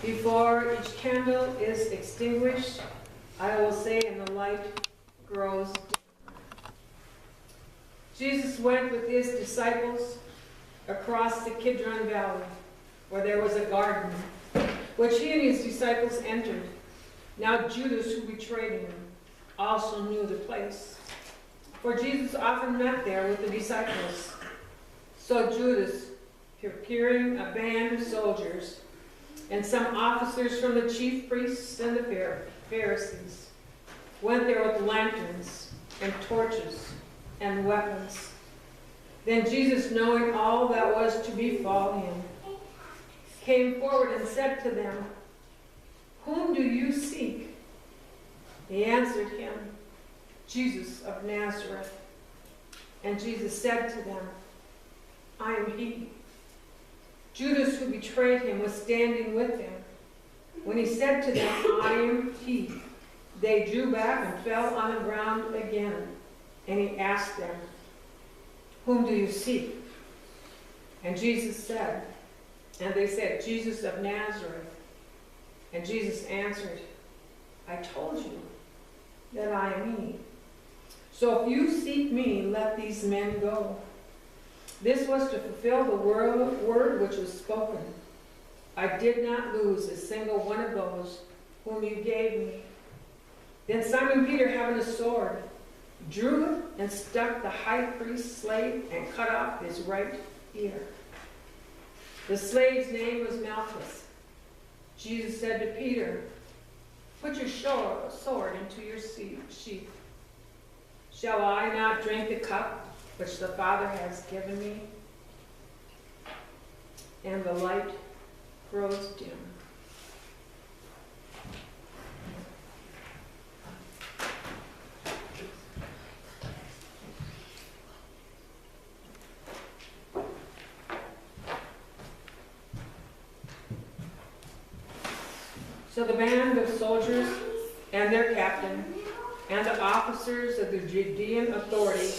Before each candle is extinguished, I will say, and the light grows dim. Jesus went with his disciples across the Kidron Valley, where there was a garden, which he and his disciples entered. Now Judas, who betrayed him, also knew the place, for Jesus often met there with the disciples. So Judas, procuring a band of soldiers and some officers from the chief priests and the Pharisees, went there with lanterns and torches and weapons. Then Jesus, knowing all that was to befall him, came forward and said to them, "Whom do you seek?" They answered him, "Jesus of Nazareth." And Jesus said to them, "I am he." Judas, who betrayed him, was standing with him. When he said to them, "I am he," they drew back and fell on the ground again. And he asked them, "Whom do you seek?" And Jesus said, and they said, "Jesus of Nazareth." And Jesus answered, "I told you that I am he. So if you seek me, let these men go." This was to fulfill the word which was spoken. "I did not lose a single one of those whom you gave me." Then Simon Peter, having a sword, drew it and stuck the high priest's slave and cut off his right ear. The slave's name was Malchus. Jesus said to Peter, "Put your sword into your sheath. Shall I not drink the cup which the Father has given me?" And the light grows dim. So the band of soldiers and their captain and the officers of the Judean authority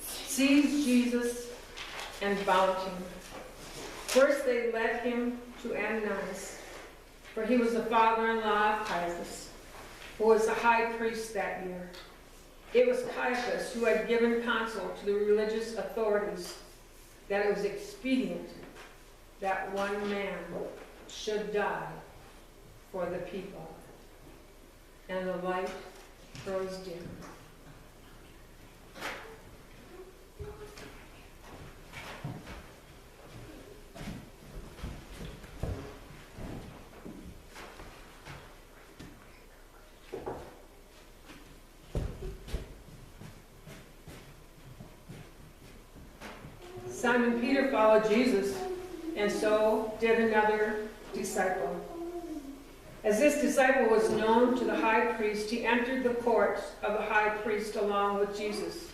seized Jesus and bound him. First they led him to Ananias, for he was the father-in-law of Caiaphas, who was the high priest that year. It was Caiaphas who had given counsel to the religious authorities that it was expedient that one man should die for the people. And the light grows dim. Simon Peter followed Jesus, and so did another disciple. As this disciple was known to the high priest, he entered the court of the high priest along with Jesus,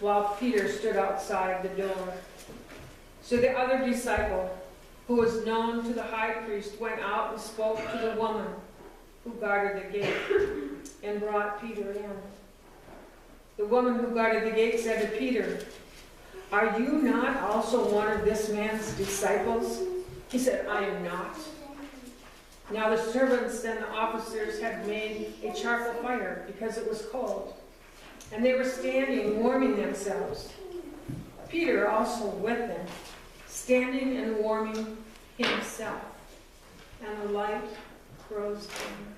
while Peter stood outside the door. So the other disciple, who was known to the high priest, went out and spoke to the woman who guarded the gate and brought Peter in. The woman who guarded the gate said to Peter, "Are you not also one of this man's disciples?" He said, "I am not." Now the servants and the officers had made a charcoal fire because it was cold, and they were standing warming themselves. Peter also with them, standing and warming himself, and the light grows dim.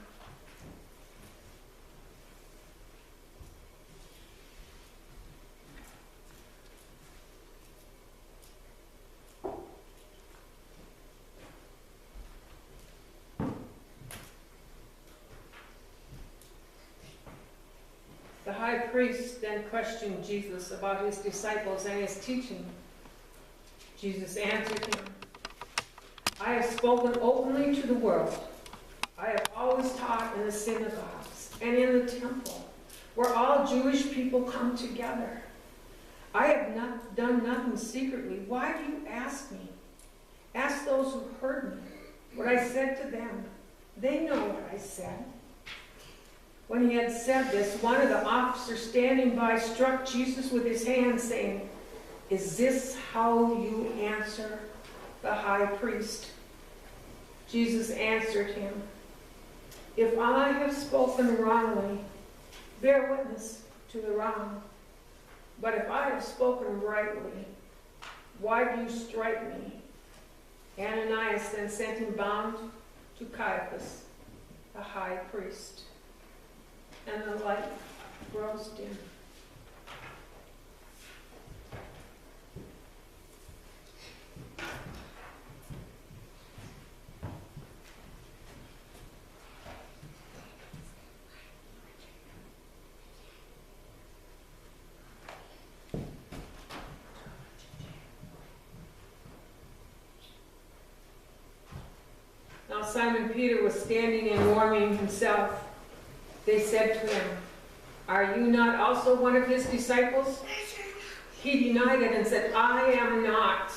The high priest then questioned Jesus about his disciples and his teaching. Jesus answered him, "I have spoken openly to the world. I have always taught in the synagogues and in the temple, where all Jewish people come together. I have not done nothing secretly. Why do you ask me? Ask those who heard me what I said to them. They know what I said." When he had said this, one of the officers standing by struck Jesus with his hand, saying, "Is this how you answer the high priest?" Jesus answered him, "If I have spoken wrongly, bear witness to the wrong. But if I have spoken rightly, why do you strike me?" Ananias then sent him bound to Caiaphas, the high priest. And the light grows dim. Now Simon Peter was standing and warming himself. They said to him, "Are you not also one of his disciples?" He denied it and said, "I am not."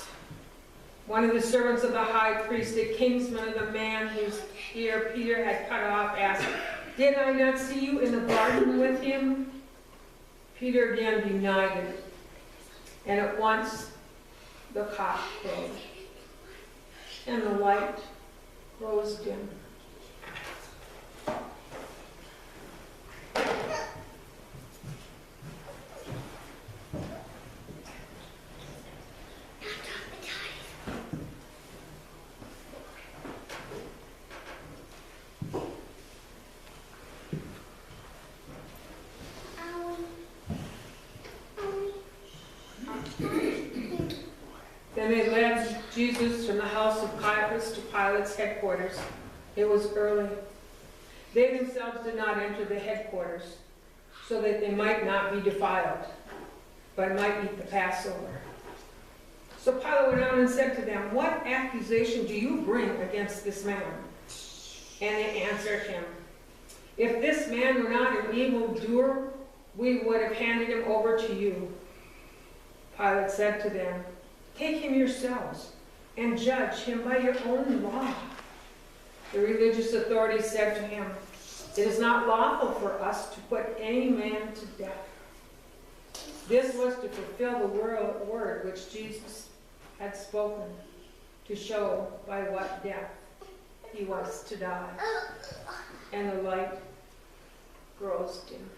One of the servants of the high priest, a kinsman of the man whose ear Peter had cut off, asked, "Did I not see you in the garden with him?" Peter again denied it, and at once the cock crowed, and the light grows dim. Then they led Jesus from the house of Caiaphas to Pilate's headquarters. It was early. They themselves did not enter the headquarters, so that they might not be defiled, but might eat the Passover. So Pilate went out and said to them, "What accusation do you bring against this man?" And they answered him, "If this man were not an evildoer, we would have handed him over to you." Pilate said to them, "Take him yourselves and judge him by your own law." The religious authorities said to him, "It is not lawful for us to put any man to death." This was to fulfill the word which Jesus had spoken, to show by what death he was to die. And the light grows dim.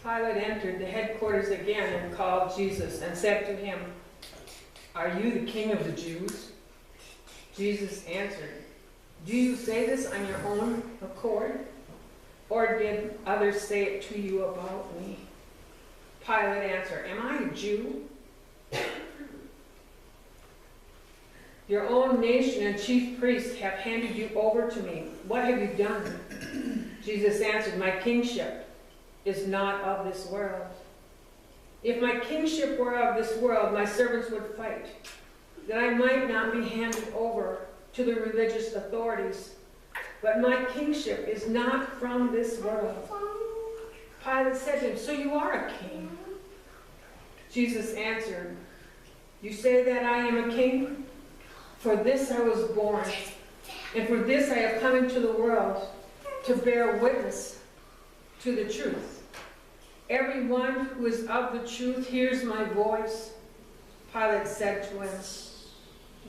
Pilate entered the headquarters again and called Jesus and said to him, "Are you the king of the Jews?" Jesus answered, "Do you say this on your own accord, or did others say it to you about me?" Pilate answered, "Am I a Jew? Your own nation and chief priests have handed you over to me. What have you done?" Jesus answered, "My kingship is not of this world. If my kingship were of this world, my servants would fight, that I might not be handed over to the religious authorities. But my kingship is not from this world." Pilate said to him, "So you are a king?" Jesus answered, "You say that I am a king? For this I was born, and for this I have come into the world, to bear witness to the truth. Everyone who is of the truth hears my voice." Pilate said to him,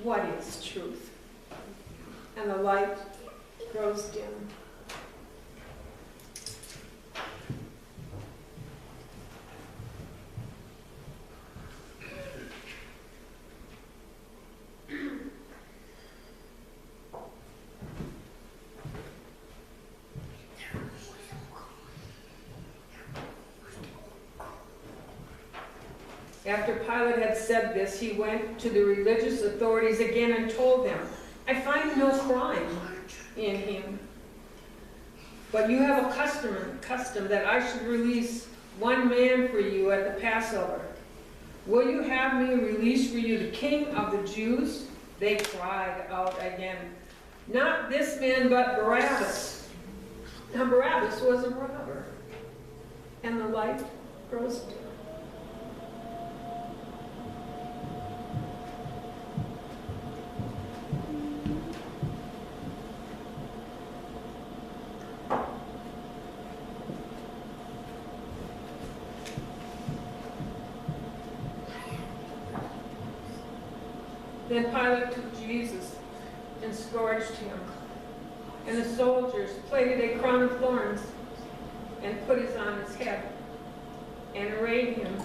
"What is truth?" And the light grows dim. After Pilate had said this, he went to the religious authorities again and told them, "I find no crime in him. But you have a custom that I should release one man for you at the Passover. Will you have me release for you the King of the Jews?" They cried out again, "Not this man, but Barabbas." Now Barabbas was a robber, and the light grows dim. Then Pilate took Jesus and scourged him. And the soldiers plaited a crown of thorns and put it on his head and arrayed him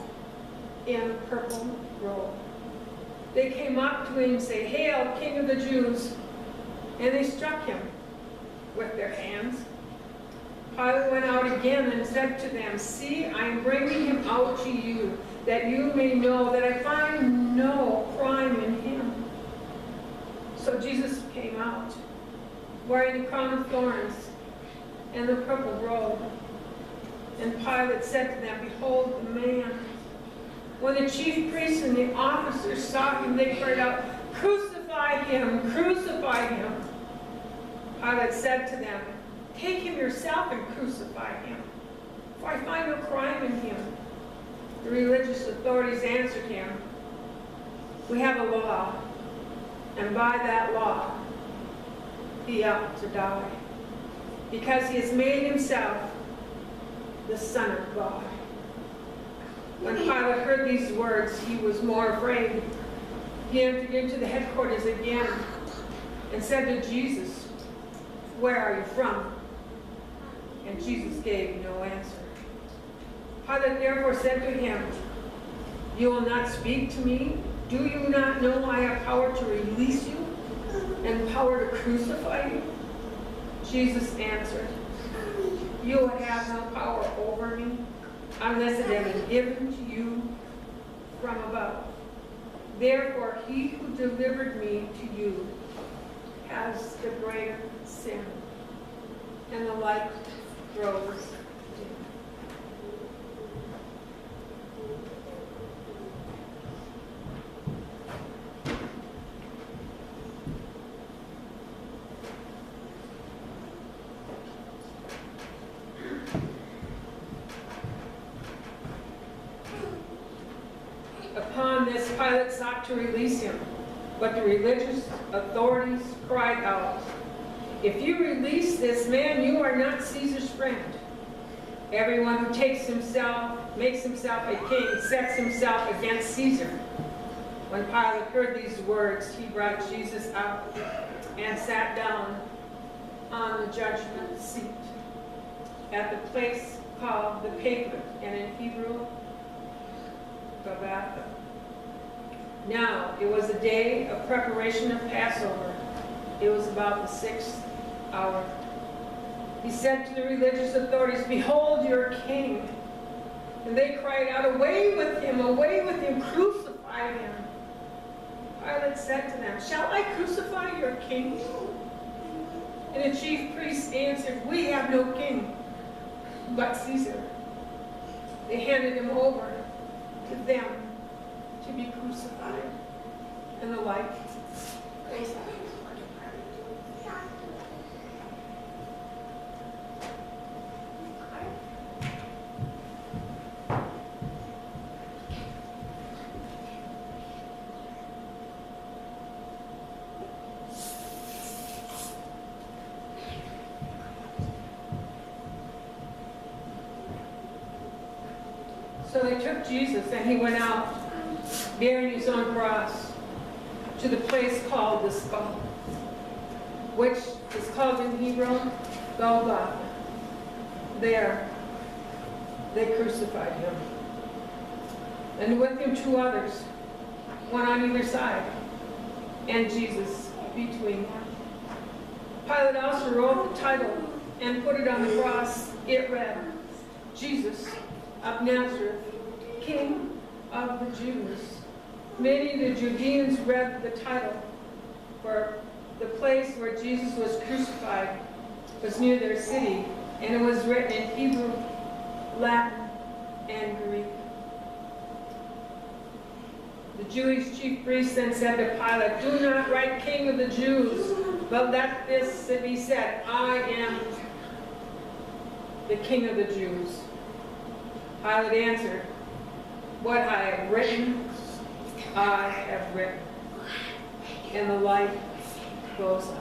in a purple robe. They came up to him and said, "Hail, King of the Jews!" And they struck him with their hands. Pilate went out again and said to them, "See, I am bringing him out to you, that you may know that I find no crime in him." So Jesus came out, wearing a crown of thorns and the purple robe. And Pilate said to them, "Behold the man." When the chief priests and the officers saw him, they cried out, "Crucify him! Crucify him!" Pilate said to them, "Take him yourself and crucify him, for I find no crime in him." The religious authorities answered him, "We have a law, and by that law he ought to die, because he has made himself the Son of God." When Pilate heard these words, he was more afraid. He entered into the headquarters again and said to Jesus, "Where are you from?" And Jesus gave no answer. Pilate therefore said to him, "You will not speak to me? Do you not know I have power to release you and power to crucify you?" Jesus answered, "You have no power over me unless it has been given to you from above. Therefore, he who delivered me to you has the greater sin." And the light grows dim. Upon this, Pilate sought to release him, but the religious authorities cried out, "If you release this man, you are not Caesar's friend. Everyone who makes himself a king, sets himself against Caesar." When Pilate heard these words, he brought Jesus out and sat down on the judgment seat at the place called the Pavement, and in Hebrew, Gabbatha. Now it was a day of preparation of Passover. It was about the 6th hour. He said to the religious authorities, "Behold your king." And they cried out, "Away with him, crucify him." Pilate said to them, "Shall I crucify your king?" And the chief priests answered, "We have no king but Caesar." They handed him over to them to be crucified, and the light goes out. So they took Jesus, and he went out, bearing his own cross, to the place called the Skull, which is called in Hebrew, Golgotha. There they crucified him, and with him 2 others, one on either side, and Jesus between them. Pilate also wrote the title and put it on the cross. It read, "Jesus of Nazareth, King of the Jews." Many of the Judeans read the title, for the place where Jesus was crucified was near their city, and it was written in Hebrew, Latin, and Greek. The Jewish chief priests then said to Pilate, "Do not write King of the Jews, but let this be said, I am the King of the Jews. Pilate answered, what I have written, I have written. And the light goes out.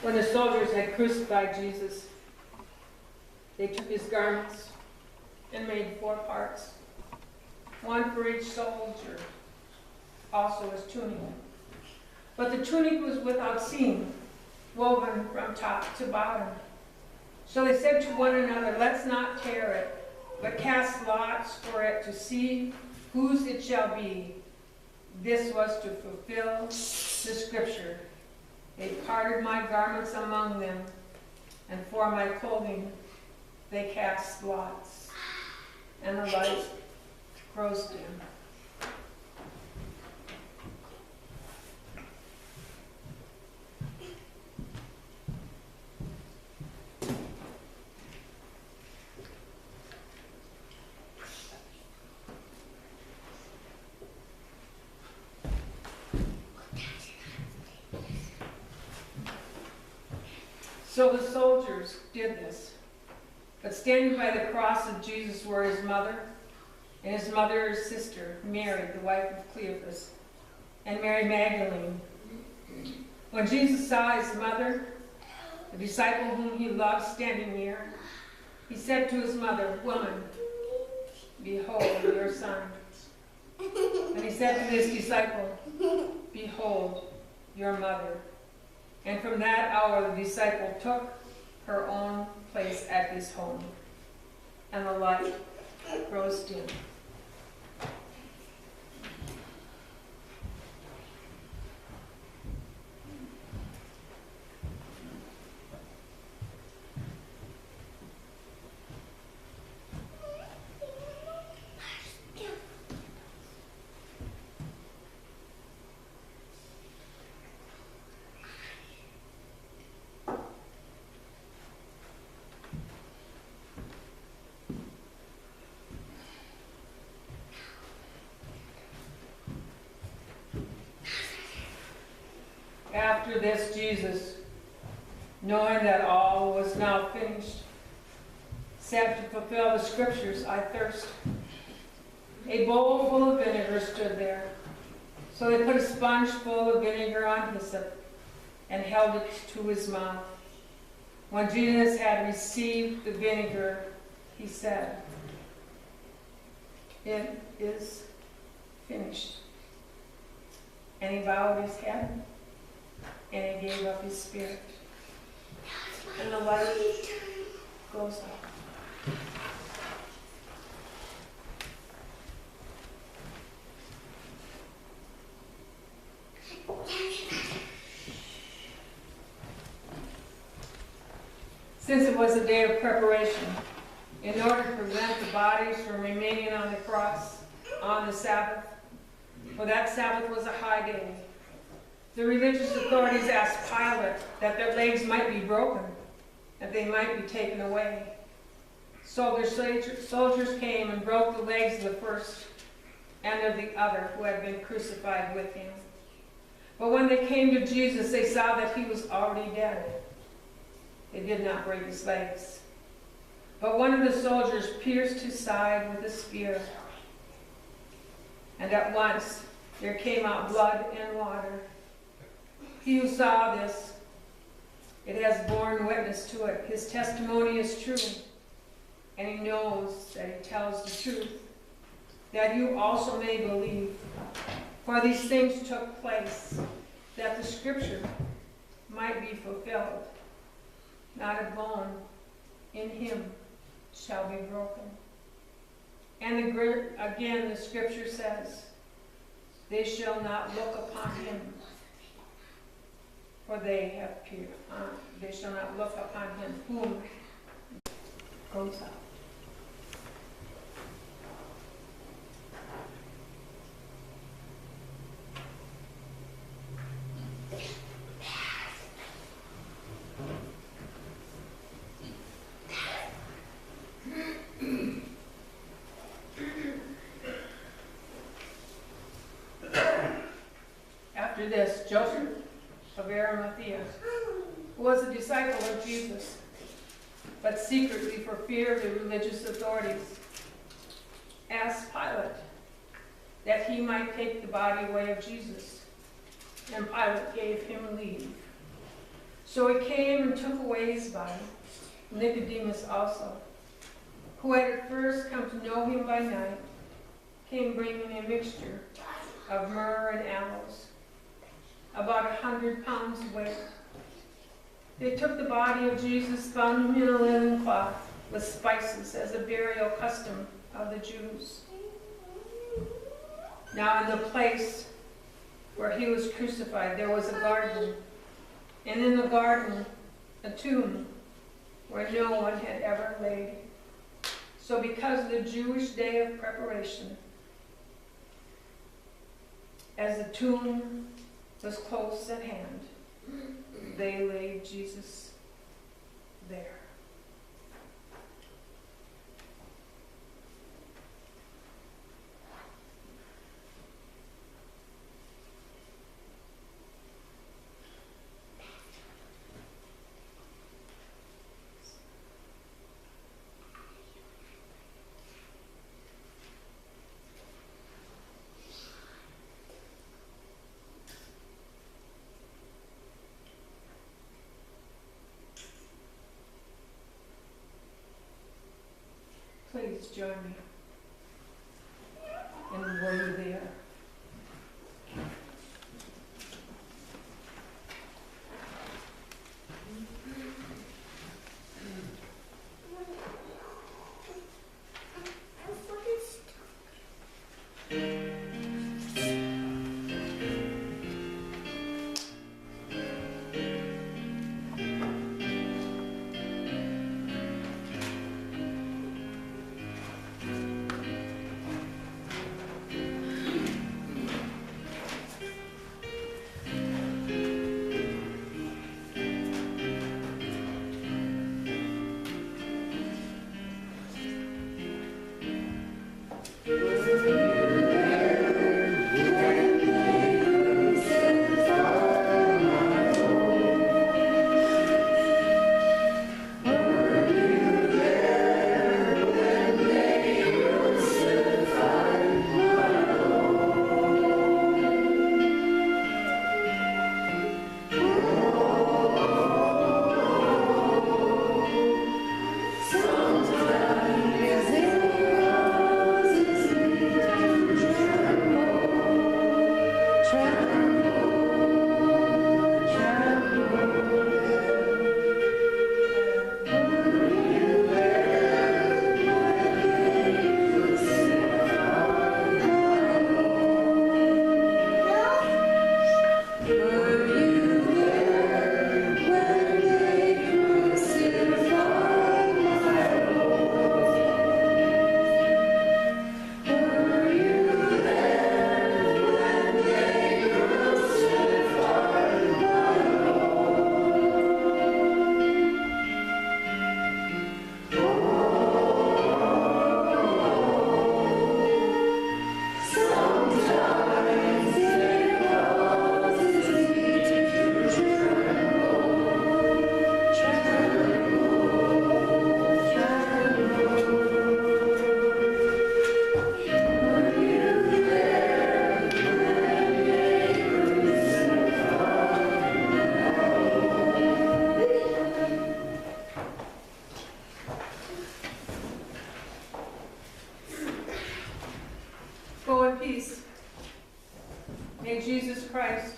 When the soldiers had crucified Jesus, they took his garments and made 4 parts, one for each soldier, also his tunic. But the tunic was without seam, woven from top to bottom. So they said to one another, let's not tear it, but cast lots for it to see whose it shall be. This was to fulfill the scripture. They parted my garments among them, and for my clothing they cast lots. And the light grows dim. So the soldiers did this. But standing by the cross of Jesus were his mother and his mother's sister, Mary, the wife of Cleophas, and Mary Magdalene. When Jesus saw his mother, the disciple whom he loved, standing near, he said to his mother, woman, behold your son. And he said to his disciple, behold your mother. And from that hour the disciple took her own place at his home, and the light grows dim. After this, Jesus, knowing that all was now finished, said, to fulfill the scriptures, I thirst. A bowl full of vinegar stood there. So they put a sponge full of vinegar on hyssop and held it to his mouth. When Jesus had received the vinegar, he said, it is finished. And he bowed his head and he gave up his spirit. And the light goes out. Since it was a day of preparation, in order to prevent the bodies from remaining on the cross on the Sabbath, for that Sabbath was a high day, the religious authorities asked Pilate that their legs might be broken, that they might be taken away. So their soldiers came and broke the legs of the first and of the other who had been crucified with him. But when they came to Jesus, they saw that he was already dead. They did not break his legs. But one of the soldiers pierced his side with a spear, and at once there came out blood and water. He who saw this, it has borne witness to it. His testimony is true, and he knows that he tells the truth, that you also may believe. For these things took place, that the scripture might be fulfilled. Not a bone in him shall be broken. And again the scripture says, they shall not look upon him, for they have they shall not look upon him whom goes out. After this, Joseph of Arimathea, who was a disciple of Jesus, but secretly for fear of the religious authorities, asked Pilate that he might take the body away of Jesus. And Pilate gave him leave. So he came and took away his body, Nicodemus also, who had at first come to know him by night, came bringing a mixture of myrrh and aloes, about 100 pounds weight. They took the body of Jesus, bound him in a linen cloth with spices as a burial custom of the Jews. Now in the place where he was crucified, there was a garden, and in the garden a tomb where no one had ever laid. So because of the Jewish day of preparation, as the tomb was close at hand, they laid Jesus there. Please join me. And were you there? Go in peace. May Jesus Christ,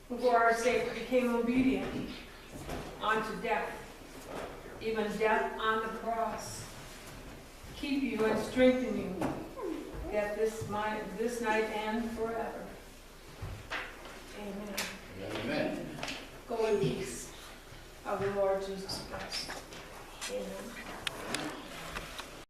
who for our sake became obedient unto death, even death on the cross, keep you and strengthen you at this night and forever. Amen. Amen. Go in peace. of the Lord Jesus Christ. Amen.